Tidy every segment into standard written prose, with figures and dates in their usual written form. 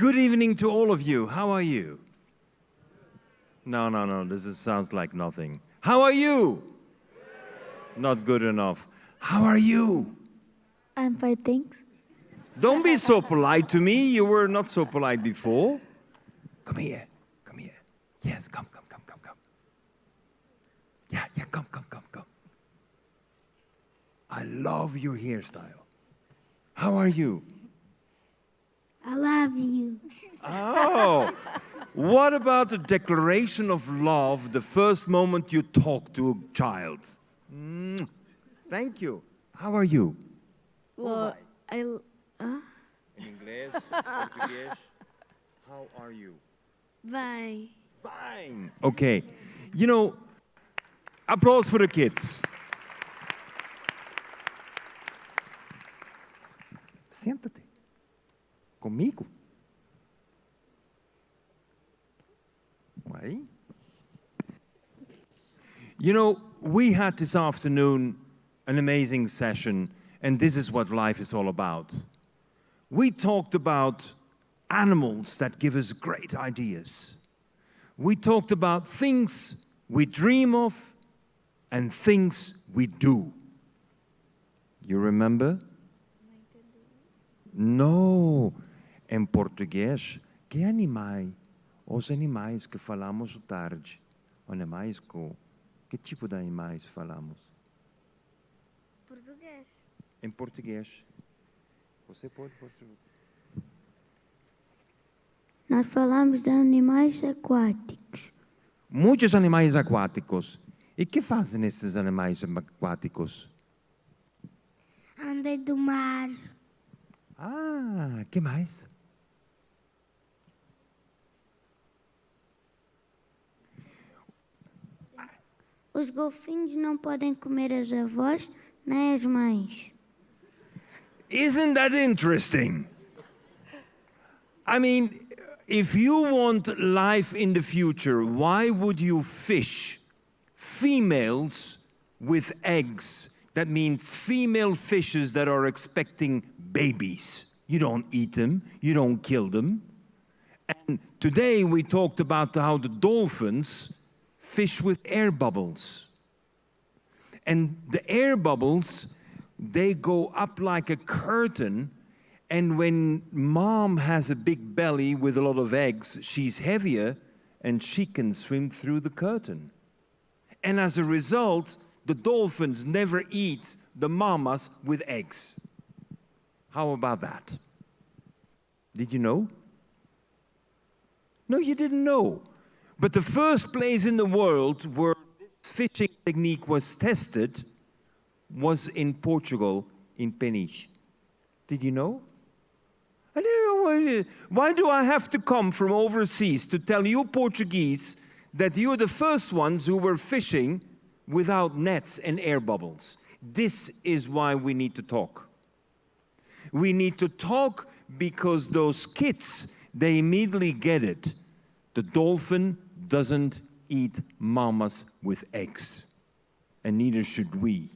Good evening to all of you. How are you? No, this sounds like nothing. How are you? Not good enough. How are you? I'm fine, thanks. Don't be so polite to me. You were not so polite before. Come here. Come here. Yes, come. Yeah, come. I love your hairstyle. How are you? I love you. Oh, what about the declaration of love the first moment you talk to a child? Thank you. How are you? Well, In English, Portuguese, how are you? Bye. Fine. Okay. You know, applause for the kids. Siéntate. Comigo. Why? You know, we had this afternoon an amazing session, and this is what life is all about. We talked about animals that give us great ideas. We talked about things we dream of and things we do. You remember? No. Em português, que animais? Os animais que falamos tarde. Animais com... Que tipo de animais falamos? Português. Em português. Você pode português. Nós falamos de animais aquáticos. Muitos animais aquáticos. E que fazem esses animais aquáticos? Andam do mar. Ah, que mais? Os golfinhos não podem comer as avós nem as mães. Isn't that interesting? I mean, if you want life in the future, why would you fish females with eggs? That means female fishes that are expecting babies. You don't eat them, you don't kill them. And today we talked about how the dolphins fish with air bubbles. And the air bubbles, they go up like a curtain, and when mom has a big belly with a lot of eggs, she's heavier and she can swim through the curtain. And as a result, the dolphins never eat the mamas with eggs. How about that? Did you know? No, you didn't know. But the first place in the world where this fishing technique was tested was in Portugal, in Peniche. Did you know? I don't know. Why do I have to come from overseas to tell you Portuguese that you're the first ones who were fishing without nets and air bubbles? This is why we need to talk. We need to talk because those kids, they immediately get it. The dolphin doesn't eat mamas with eggs, and neither should we.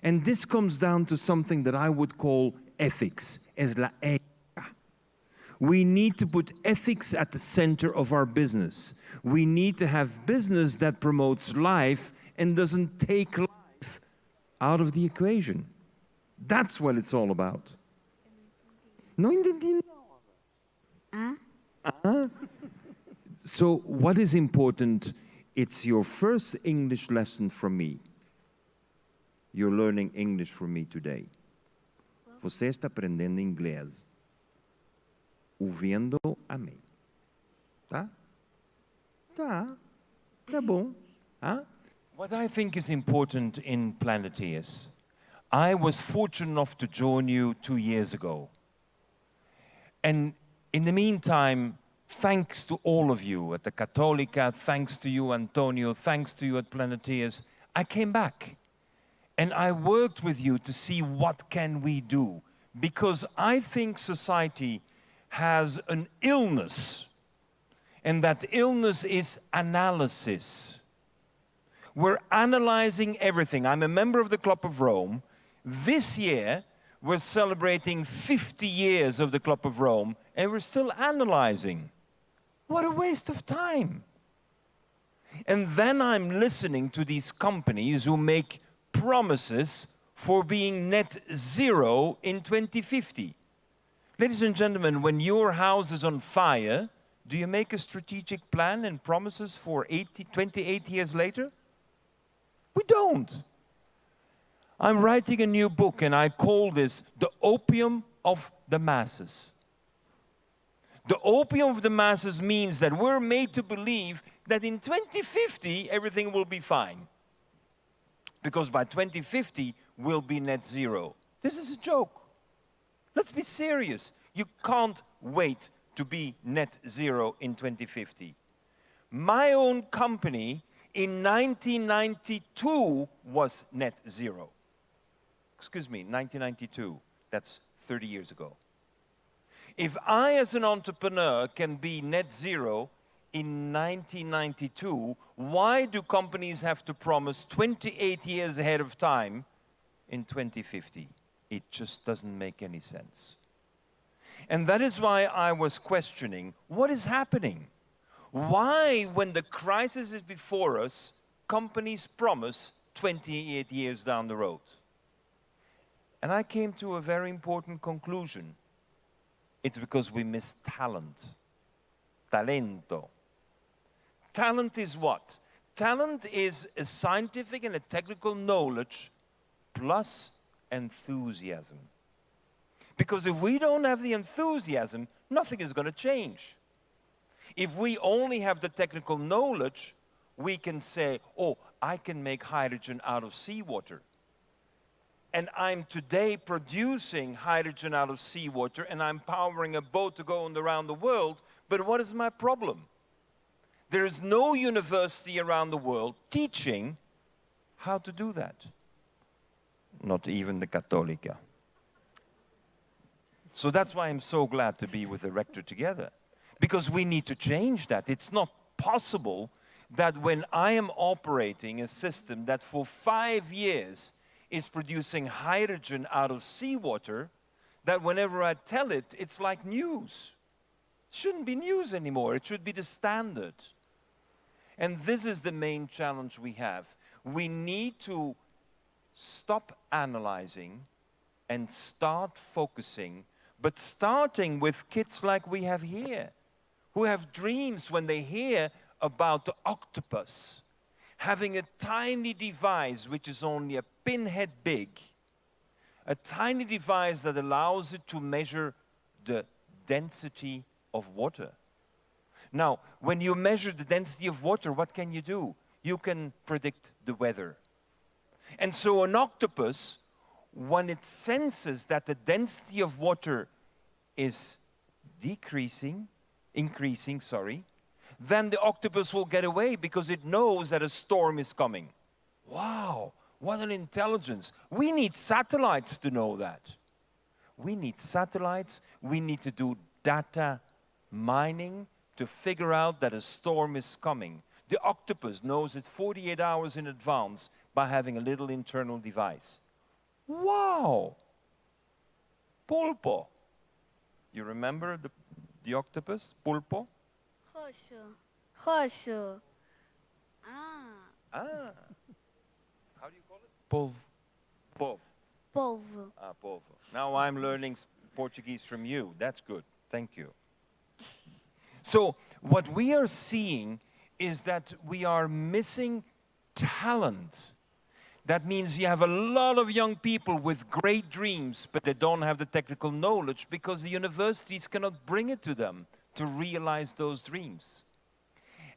And this comes down to something that I would call ethics, es la ética. We need to put ethics at the center of our business. We need to have business that promotes life and doesn't take life out of the equation. That's what it's all about. No entendi. So what is important? It's your first English lesson from me. You're learning English from me today. Você está aprendendo inglês. Ouvindo a mim. Tá? Tá. Tá bom. Huh? What I think is important in Planetiers, I was fortunate enough to join you 2 years ago. And in the meantime, thanks to all of you at the Católica, thanks to you, Antonio, thanks to you at Planetiers, I came back. And I worked with you to see what can we do. Because I think society has an illness. And that illness is analysis. We're analyzing everything. I'm a member of the Club of Rome. This year, we're celebrating 50 years of the Club of Rome, and we're still analyzing. What a waste of time. And then I'm listening to these companies who make promises for being net zero in 2050. Ladies and gentlemen, when your house is on fire, do you make a strategic plan and promises for 28 years later? We don't. I'm writing a new book and I call this The Opium of the Masses. The opium of the masses means that we're made to believe that in 2050 everything will be fine. Because by 2050 we'll be net zero. This is a joke. Let's be serious. You can't wait to be net zero in 2050. My own company in 1992 was net zero. Excuse me, 1992. That's 30 years ago. If I, as an entrepreneur, can be net zero in 1992, why do companies have to promise 28 years ahead of time in 2050? It just doesn't make any sense. And that is why I was questioning, what is happening? Why, when the crisis is before us, companies promise 28 years down the road? And I came to a very important conclusion. It's because we miss talent. Talento. Talent is what? Talent is a scientific and a technical knowledge plus enthusiasm. Because if we don't have the enthusiasm, nothing is going to change. If we only have the technical knowledge, we can say, oh, I can make hydrogen out of seawater. And I'm today producing hydrogen out of seawater and I'm powering a boat to go around the world, but what is my problem? There is no university around the world teaching how to do that. Not even the Católica. So that's why I'm so glad to be with the Rector together. Because we need to change that. It's not possible that when I am operating a system that for 5 years is producing hydrogen out of seawater, that whenever I tell it, it's like news. It shouldn't be news anymore. It should be the standard. And this is the main challenge we have. We need to stop analyzing and start focusing, but starting with kids like we have here, who have dreams when they hear about the octopus, having a tiny device which is only a pinhead big, a tiny device that allows it to measure the density of water. Now, when you measure the density of water, what can you do? You can predict the weather. And so an octopus, when it senses that the density of water is increasing, then the octopus will get away because it knows that a storm is coming. Wow, what an intelligence. We need satellites to know that. We need satellites, we need to do data mining to figure out that a storm is coming. The octopus knows it 48 hours in advance by having a little internal device. Wow! Pulpo. You remember the octopus, pulpo? Roxo. How do you call it? Polvo. Polvo. Polvo. Now I'm learning Portuguese from you. That's good. Thank you. So what we are seeing is that we are missing talent. That means you have a lot of young people with great dreams, but they don't have the technical knowledge because the universities cannot bring it to them to realize those dreams.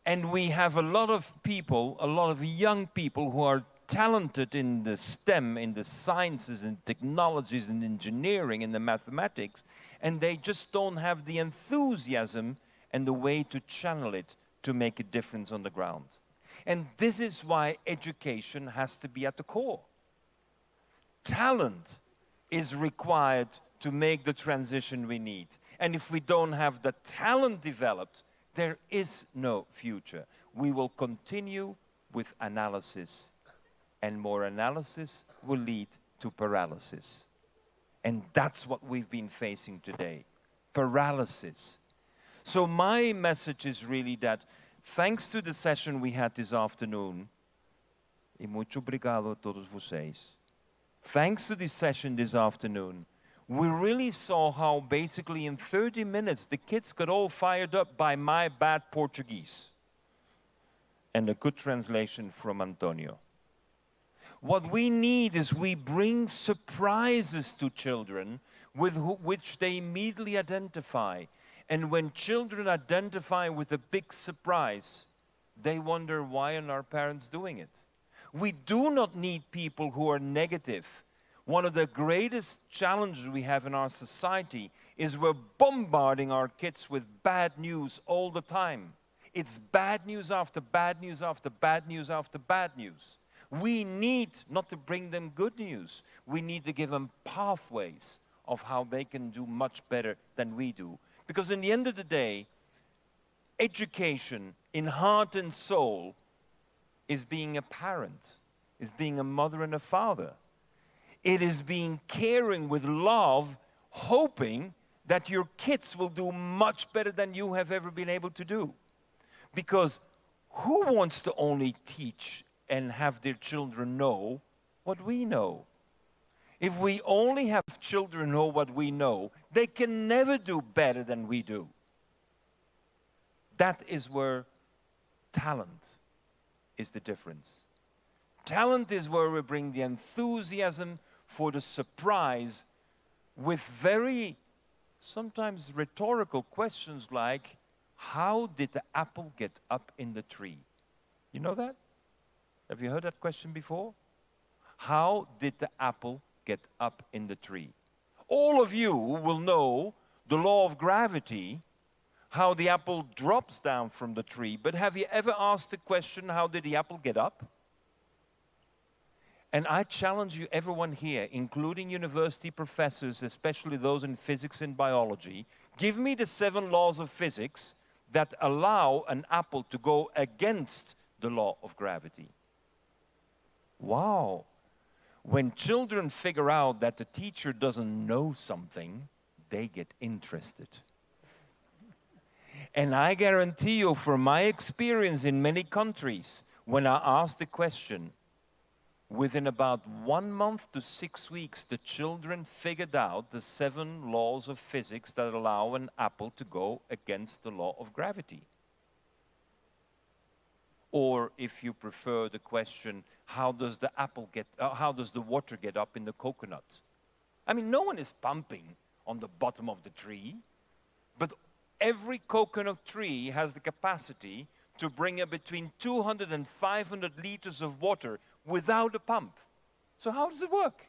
And we have a lot of people, a lot of young people who are talented in the STEM, in the sciences and technologies and engineering and the mathematics, and they just don't have the enthusiasm and the way to channel it to make a difference on the ground. And this is why education has to be at the core. Talent is required to make the transition we need. And if we don't have the talent developed, there is no future. We will continue with analysis, and more analysis will lead to paralysis. And that's what we've been facing today, paralysis. So my message is really that thanks to the session we had this afternoon, e muito obrigado a todos vocês. Thanks to this session this afternoon, we really saw how basically in 30 minutes the kids got all fired up by my bad Portuguese and a good translation from Antonio. What we need is we bring surprises to children with which they immediately identify. And when children identify with a big surprise, they wonder, why are our parents doing it? We do not need people who are negative. One of the greatest challenges we have in our society is we're bombarding our kids with bad news all the time. It's bad news after bad news after bad news after bad news. We need not to bring them good news. We need to give them pathways of how they can do much better than we do. Because in the end of the day, education in heart and soul is being a parent, is being a mother and a father. It is being caring with love, hoping that your kids will do much better than you have ever been able to do. Because who wants to only teach and have their children know what we know? If we only have children know what we know, they can never do better than we do. That is where talent is the difference. Talent is where we bring the enthusiasm for the surprise with very, sometimes rhetorical questions like, how did the apple get up in the tree? You know that? Have you heard that question before? How did the apple get up in the tree? All of you will know the law of gravity, how the apple drops down from the tree, but have you ever asked the question, how did the apple get up? And I challenge you, everyone here, including university professors, especially those in physics and biology, give me the 7 laws of physics that allow an apple to go against the law of gravity. Wow. When children figure out that the teacher doesn't know something, they get interested. And I guarantee you, from my experience in many countries, when I ask the question, within about 1 month to 6 weeks, the children figured out the 7 laws of physics that allow an apple to go against the law of gravity. Or if you prefer the question, how does the water get up in the coconut? I mean, no one is pumping on the bottom of the tree, but every coconut tree has the capacity to bring up between 200 and 500 liters of water without a pump. So how does it work?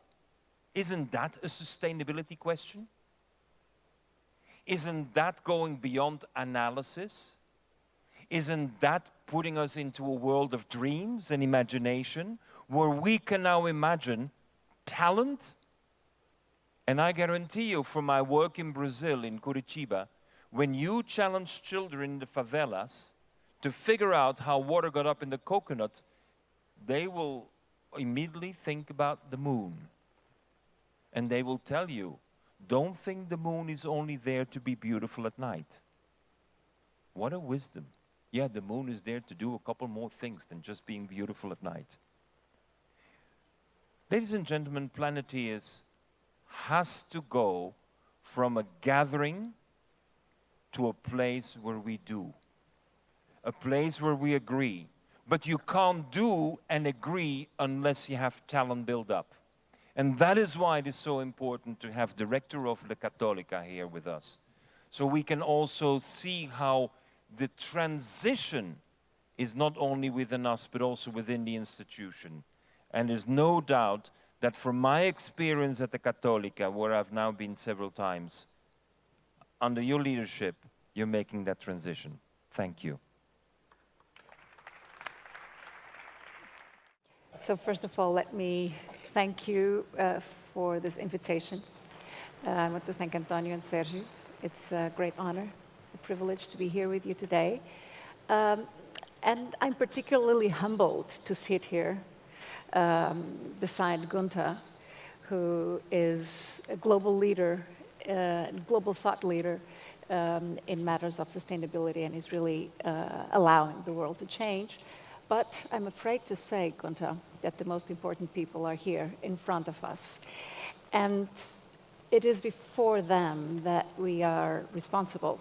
Isn't that a sustainability question? Isn't that going beyond analysis? Isn't that putting us into a world of dreams and imagination where we can now imagine talent? And I guarantee you, from my work in Brazil, in Curitiba, when you challenge children in the favelas to figure out how water got up in the coconut, they will immediately think about the moon. And they will tell you, don't think the moon is only there to be beautiful at night. What a wisdom. Yeah, the moon is there to do a couple more things than just being beautiful at night. Ladies and gentlemen, Planetiers has to go from a gathering to a place where we do. A place where we agree. But you can't do and agree unless you have talent built up. And that is why it is so important to have the Rector of La Católica here with us. So we can also see how the transition is not only within us, but also within the institution. And there's no doubt that from my experience at the Católica, where I've now been several times, under your leadership, you're making that transition. Thank you. So first of all, let me thank you for this invitation. I want to thank Antonio and Sérgio. It's a great honor, a privilege to be here with you today. And I'm particularly humbled to sit here beside Gunter, who is a global leader, global thought leader in matters of sustainability, and is really allowing the world to change. But I'm afraid to say, Gunter, that the most important people are here in front of us. And it is before them that we are responsible.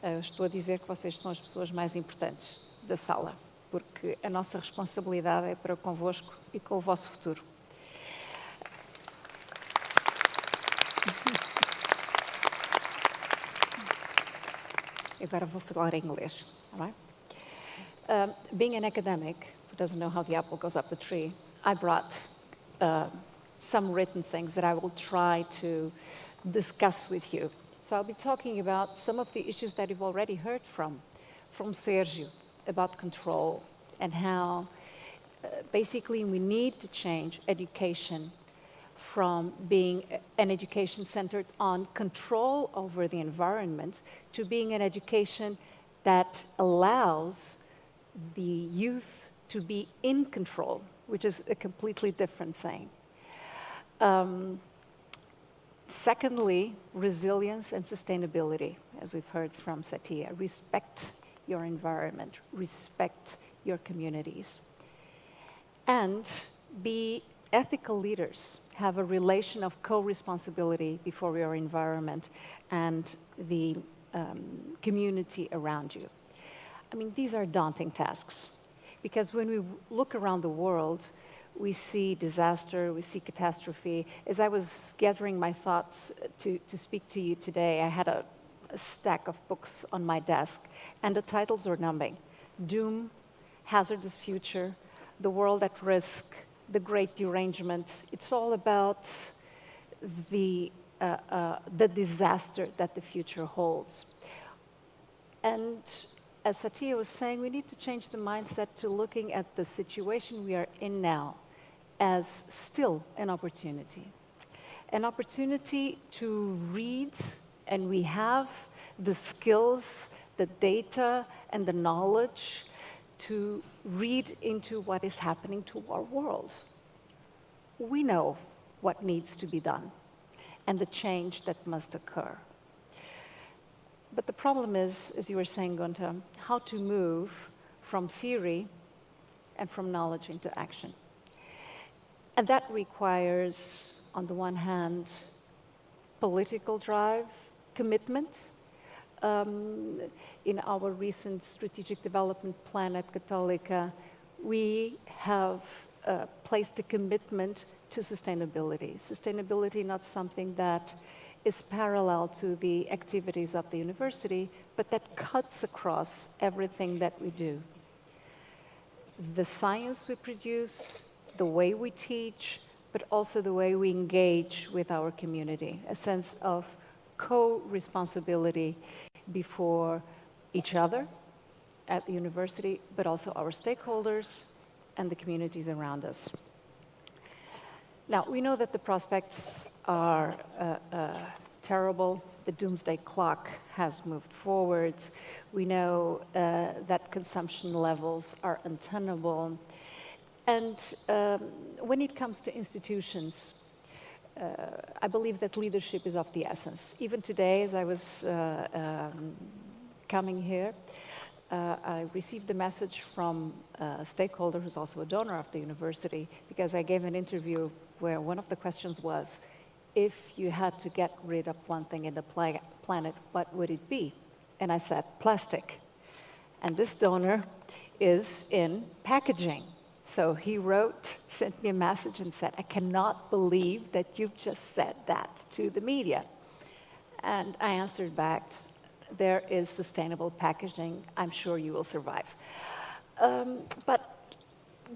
Estou a dizer que vocês são as pessoas mais importantes da sala, porque a nossa responsabilidade é para convosco e com o vosso futuro. Agora vou falar em inglês, all right? Being an academic who doesn't know how the apple goes up the tree, I brought some written things that I will try to discuss with you. So I'll be talking about some of the issues that you've already heard from Sérgio, about control and how basically we need to change education from being an education centered on control over the environment to being an education that allows the youth to be in control, which is a completely different thing. Secondly, resilience and sustainability, as we've heard from Satya. Respect your environment, respect your communities. And be ethical leaders, have a relation of co-responsibility before your environment and the community around you. I mean, these are daunting tasks, because when we look around the world, we see disaster, we see catastrophe. As I was gathering my thoughts to speak to you today, I had a stack of books on my desk, and the titles were numbing. Doom, Hazardous Future, The World at Risk, The Great Derangement. It's all about the disaster that the future holds. And as Satya was saying, we need to change the mindset to looking at the situation we are in now as still an opportunity. An opportunity to read, and we have the skills, the data, and the knowledge to read into what is happening to our world. We know what needs to be done and the change that must occur. But the problem is, as you were saying, Gunter, how to move from theory and from knowledge into action. And that requires, on the one hand, political drive, commitment. In our recent strategic development plan at Católica, we have placed a commitment to sustainability. Sustainability, not something that is parallel to the activities of the university, but that cuts across everything that we do. The science we produce, the way we teach, but also the way we engage with our community, a sense of co-responsibility before each other at the university, but also our stakeholders and the communities around us. Now, we know that the prospects are terrible. The doomsday clock has moved forward. We know that consumption levels are untenable. And when it comes to institutions, I believe that leadership is of the essence. Even today, as I was coming here, I received a message from a stakeholder who's also a donor of the university, because I gave an interview where one of the questions was, if you had to get rid of one thing in the planet, what would it be? And I said, plastic. And this donor is in packaging. So he wrote, sent me a message and said, I cannot believe that you've just said that to the media. And I answered back, there is sustainable packaging. I'm sure you will survive. But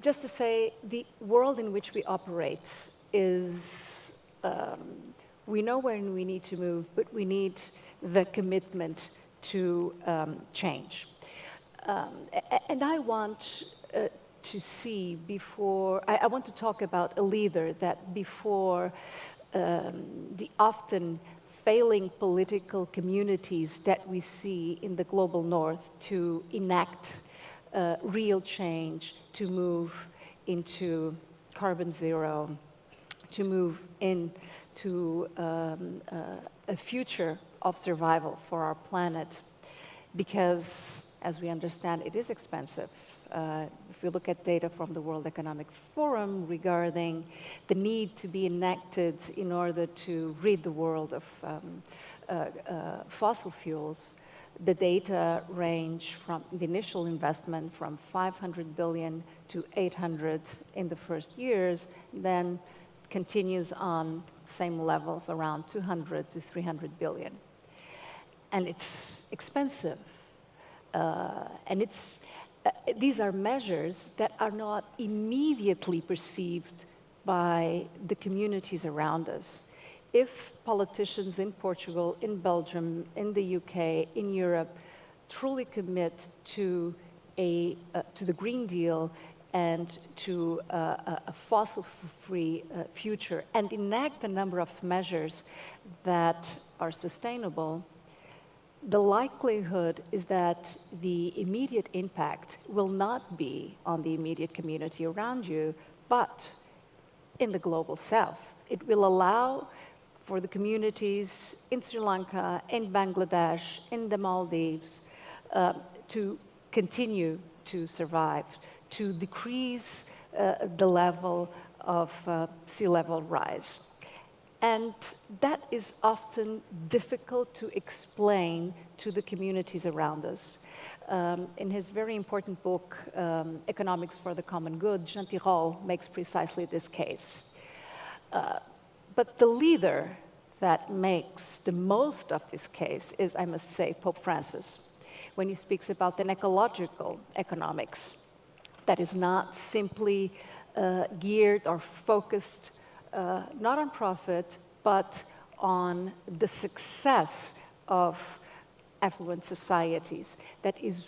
just to say, the world in which we operate is, we know where we need to move, but we need the commitment to change. And I want to see before, I want to talk about a leader that before the often failing political communities that we see in the global north to enact real change, to move into carbon zero, to move into a future of survival for our planet, because, as we understand, it is expensive. If you look at data from the World Economic Forum regarding the need to be enacted in order to rid the world of fossil fuels, the data range from the initial investment from 500 billion to 800 in the first years, then continues on same level of around 200 to 300 billion. And it's expensive. And these are measures that are not immediately perceived by the communities around us. If politicians in Portugal, in Belgium, in the UK, in Europe truly commit to the Green Deal and to a fossil-free future and enact a number of measures that are sustainable, the likelihood is that the immediate impact will not be on the immediate community around you, but in the global south. It will allow for the communities in Sri Lanka, in Bangladesh, in the Maldives, to continue to survive, to decrease the level of sea level rise. And that is often difficult to explain to the communities around us. In his very important book, Economics for the Common Good, Jean Tirole makes precisely this case. But the leader that makes the most of this case is, I must say, Pope Francis, when he speaks about an ecological economics that is not simply geared or focused not on profit, but on the success of affluent societies, that is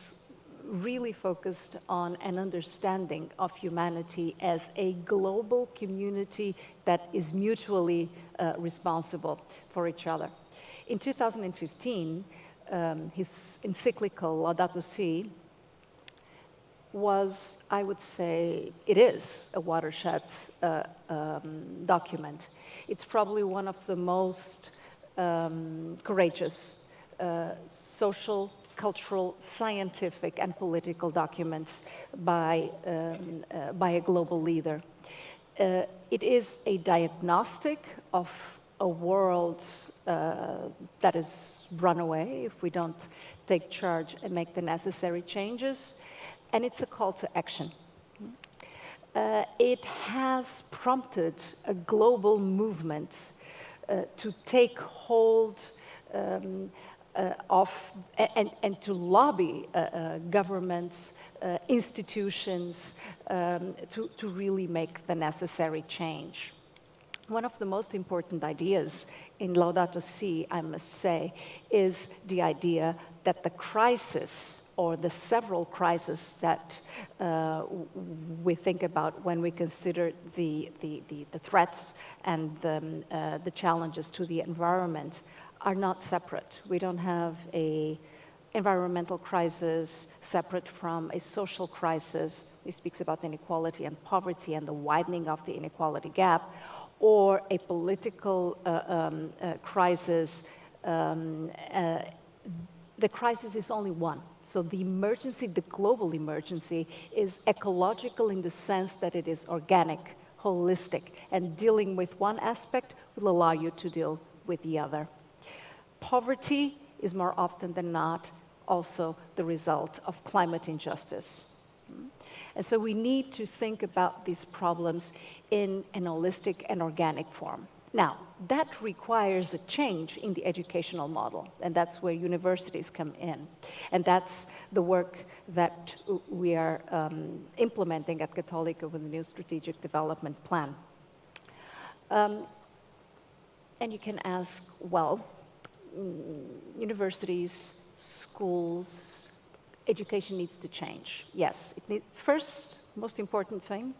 really focused on an understanding of humanity as a global community that is mutually responsible for each other. In 2015, his encyclical Laudato Si was, I would say, it is a watershed document. It's probably one of the most courageous social, cultural, scientific, and political documents by a global leader. It is a diagnostic of a world that is run away if we don't take charge and make the necessary changes, and it's a call to action. It has prompted a global movement to take hold of and to lobby governments, institutions to really make the necessary change. One of the most important ideas in Laudato Si, I must say, is the idea that the crisis or the several crises that we think about when we consider the threats and the challenges to the environment are not separate. We don't have an environmental crisis separate from a social crisis. He speaks about inequality and poverty and the widening of the inequality gap, or a political crisis. The crisis is only one. So the emergency, the global emergency, is ecological in the sense that it is organic, holistic, and dealing with one aspect will allow you to deal with the other. Poverty is more often than not also the result of climate injustice. And so we need to think about these problems in an holistic and organic form. Now, that requires a change in the educational model, and that's where universities come in. And that's the work that we are implementing at Católica with the new strategic development plan. And you can ask, well, universities, schools, education needs to change. Yes, first, most important thing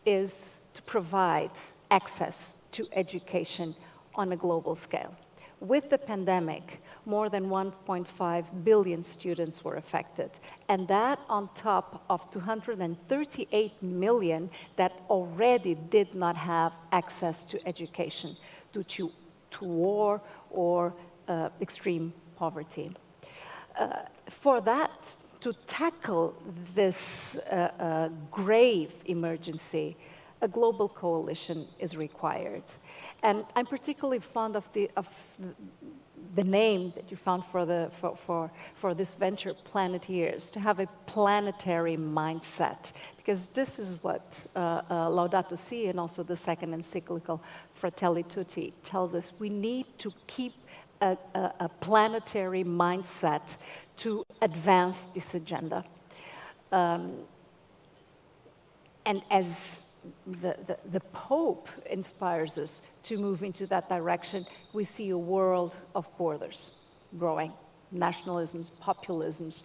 is to provide access to education on a global scale. With the pandemic, more than 1.5 billion students were affected, and that on top of 238 million that already did not have access to education due to war or extreme poverty. For that, to tackle this grave emergency, a global coalition is required. And I'm particularly fond of the name that you found for this venture, Planetiers, to have a planetary mindset, because this is what Laudato Si and also the second encyclical Fratelli Tutti tells us. We need to keep a planetary mindset to advance this agenda. And as the Pope inspires us to move into that direction, we see a world of borders growing, nationalisms, populisms.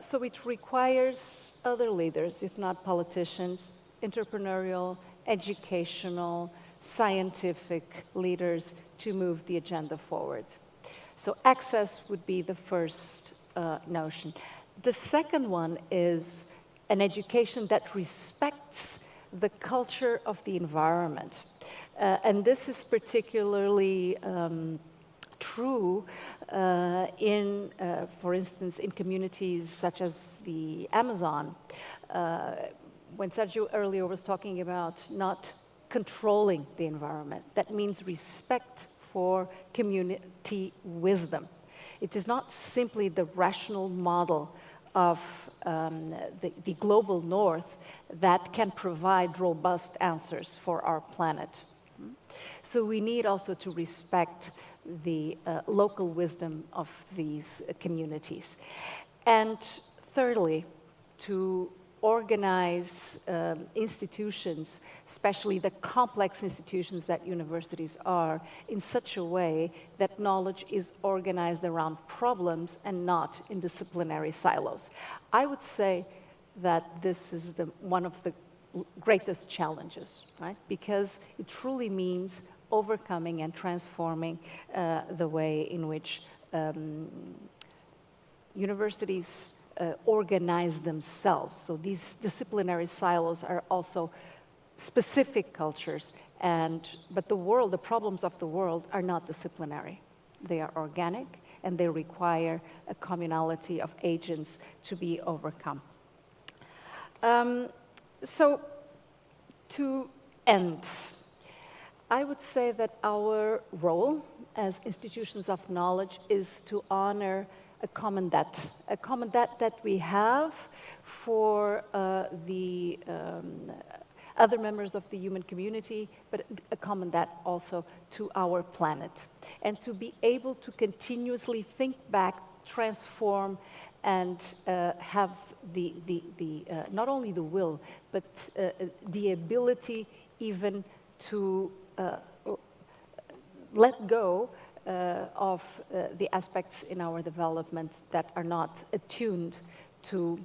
So it requires other leaders, if not politicians, entrepreneurial, educational, scientific leaders to move the agenda forward. So access would be the first notion. The second one is an education that respects the culture of the environment. And this is particularly true for instance, in communities such as the Amazon. When Sérgio earlier was talking about not controlling the environment, that means respect for community wisdom. It is not simply the rational model of the global north that can provide robust answers for our planet. So we need also to respect the local wisdom of these communities. And thirdly, to organize institutions, especially the complex institutions that universities are, in such a way that knowledge is organized around problems and not in disciplinary silos. I would say that this is one of the greatest challenges, right? Because it truly means overcoming and transforming the way in which universities organize themselves. So these disciplinary silos are also specific cultures, but the problems of the world are not disciplinary. They are organic, and they require a communality of agents to be overcome. So to end, I would say that our role as institutions of knowledge is to honor a common debt that we have for the other members of the human community, but a common debt also to our planet. And to be able to continuously think back, transform, and have not only the will, but the ability even to let go of the aspects in our development that are not attuned to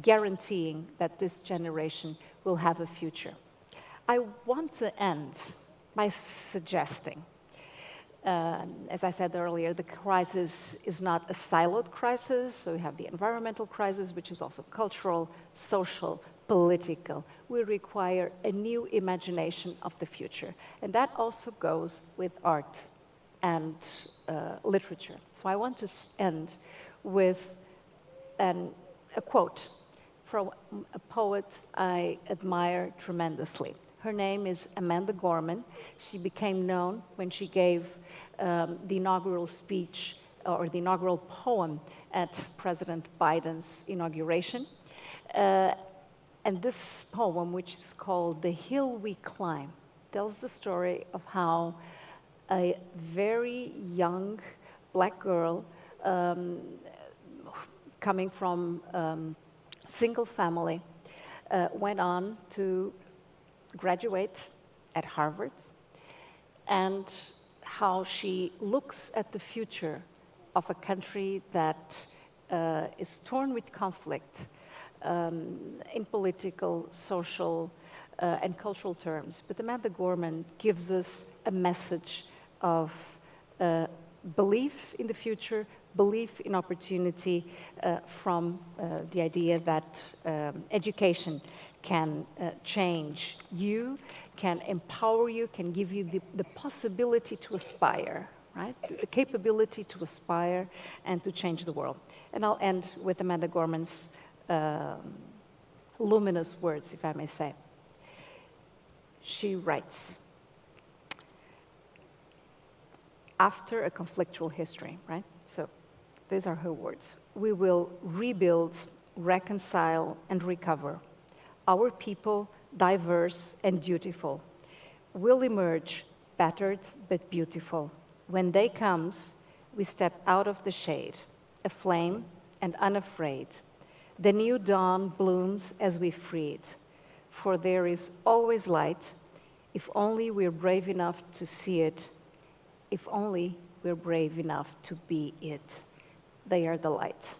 guaranteeing that this generation will have a future. I want to end by suggesting, as I said earlier, the crisis is not a siloed crisis. So we have the environmental crisis, which is also cultural, social, political. We require a new imagination of the future. And that also goes with art and literature. So I want to end with a quote from a poet I admire tremendously. Her name is Amanda Gorman. She became known when she gave the inaugural speech or the inaugural poem at President Biden's inauguration. And this poem, which is called The Hill We Climb, tells the story of how a very young black girl coming from single family went on to graduate at Harvard, and how she looks at the future of a country that is torn with conflict in political, social, and cultural terms. But Amanda Gorman gives us a message of belief in the future, belief in opportunity from the idea that education can change you, can empower you, can give you the possibility to aspire, right? The capability to aspire and to change the world. And I'll end with Amanda Gorman's luminous words, if I may say. She writes, after a conflictual history, right? So these are her words. We will rebuild, reconcile, and recover. Our people, diverse and dutiful, will emerge battered but beautiful. When day comes, we step out of the shade, aflame and unafraid. The new dawn blooms as we freed, for there is always light, if only we're brave enough to see it, if only we're brave enough to be it. They are the light.